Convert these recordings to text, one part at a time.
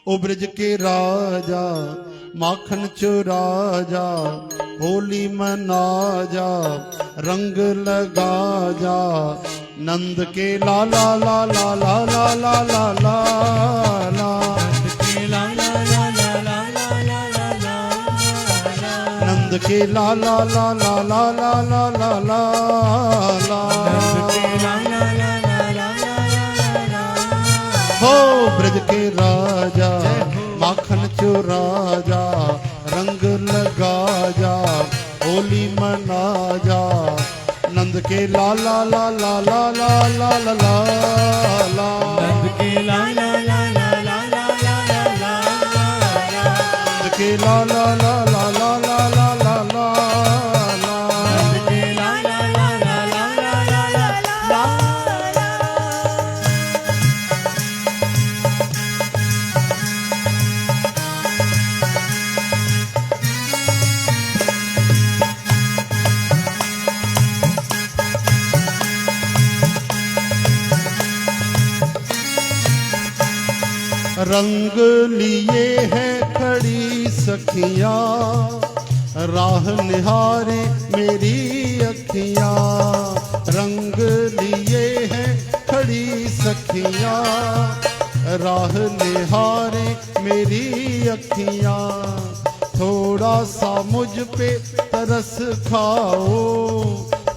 ओ ब्रज के राजा माखन चुरा जा, होली मना जा, रंग लगा जा, नंद के लाला ला ला ला ला ला ला ला ला, नंद के लाला ला ला ला ला ला ला ला ला, हो ब्रज के राजा माखन चुरा जा, रंग लगा जा, होली मना जा, नंद के लाला ला ला ला ला ला ला ला ला, नंद के लाला ला ला ला ला ला ला, नंद के लाला ला ला ला ला ला ला ला, नंद के लाला ला ला ला ला ला ला। रंग लिए है खड़ी सखियां, राह निहारे मेरी अखियां, रंग लिए है खड़ी सखियां, राह निहारे मेरी अखियां, थोड़ा सा मुझ पे तरस खाओ,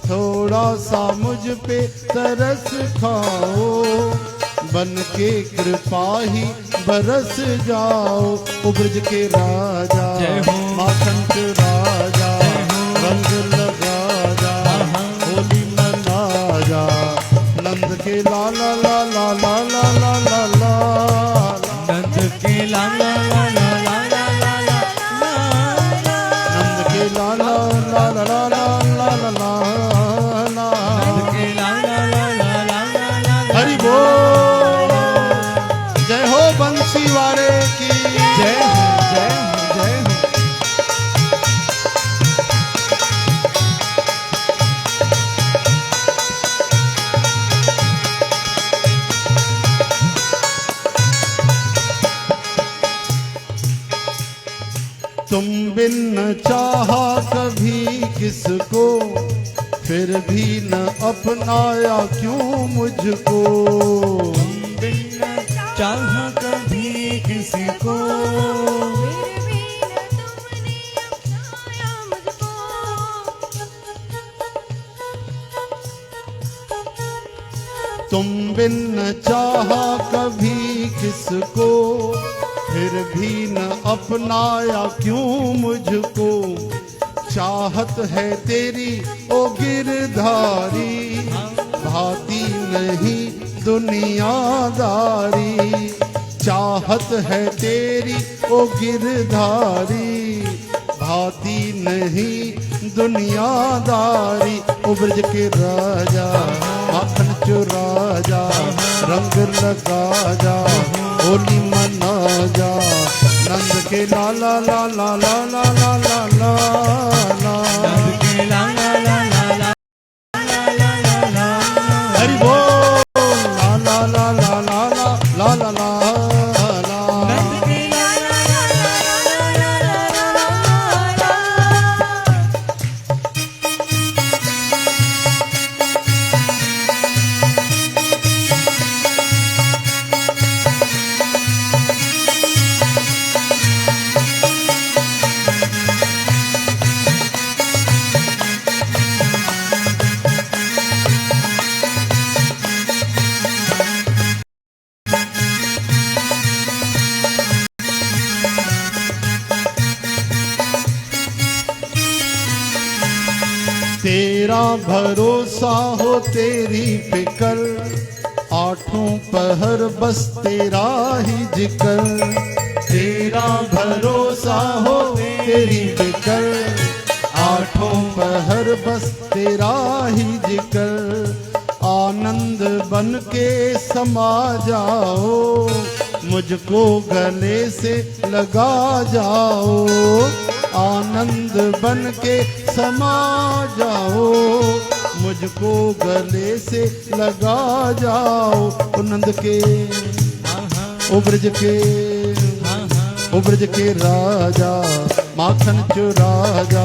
थोड़ा सा मुझ पे तरस खाओ, बन के कृपा ही बरस जाओ, ओ ब्रज के राजा माखन चुरा जा, रंग लगा जा, होली मना जा, नंद के लाला ला ला ला ला ला ला ला, नंद के लाला ला ला ला ला ला ला, नंद के लाला ला ला ला ला ला ला ला, नंद के लाला ला ला ला ला ला, हरि बोल, जय हो बंसी वाले की जय हो जय हो जय हो। तुम बिन न चाहा कभी किसको, फिर भी न अपनाया क्यों मुझको, चाह कभी किसी को, तुम बिन न चाहा कभी किसको, फिर भी न अपनाया क्यों मुझको, चाहत है तेरी ओ गिरधारी, भाती नहीं दुनियादारी, चाहत है तेरी ओ गिरधारी, भाती नहीं दुनियादारी, ओ ब्रज के राजा माखन चुरा जा, रंग लगा जा, होली मना जा, नंद के लाला ला ला ला ला ला ला ला ला, नंद के लाला ला ला ला ला ला ला, हरि बोल ला ला ला ला ला ला ला ला ला, नंद के लाला ला ला ला ला ला ला। तेरा भरोसा हो तेरी फिकर, आठों पहर बस तेरा ही जिक्र, तेरा भरोसा हो तेरी फिकर, आठों पहर बस तेरा ही जिक्र, आनंद बन के समा जाओ, मुझको गले से लगा जाओ, आनंद बन के समा जाओ, मुझको गले से लगा जाओ, ओ नंद के ओ ब्रज के ओ ब्रज के राजा माखन चुरा जा,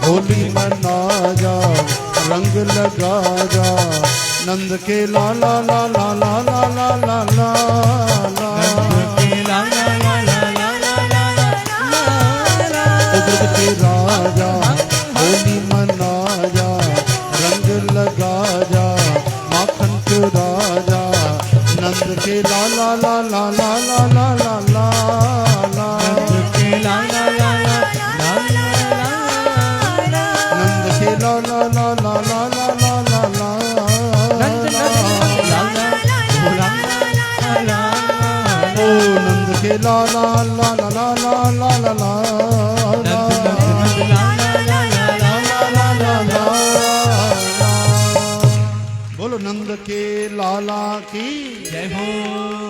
होली मना जा, रंग लगा जा, नंद के लाला लाला लाला लाला लाला, ओ ब्रज के राजा होली मना जा, रंग लगा जा, माखन चुरा जा, नंद के लाला लाला लाला लाला लाला, नंद के लाला लाला ओ नंद के लाला लाला लाला लाला बोलो नंद के लाला की जय हो।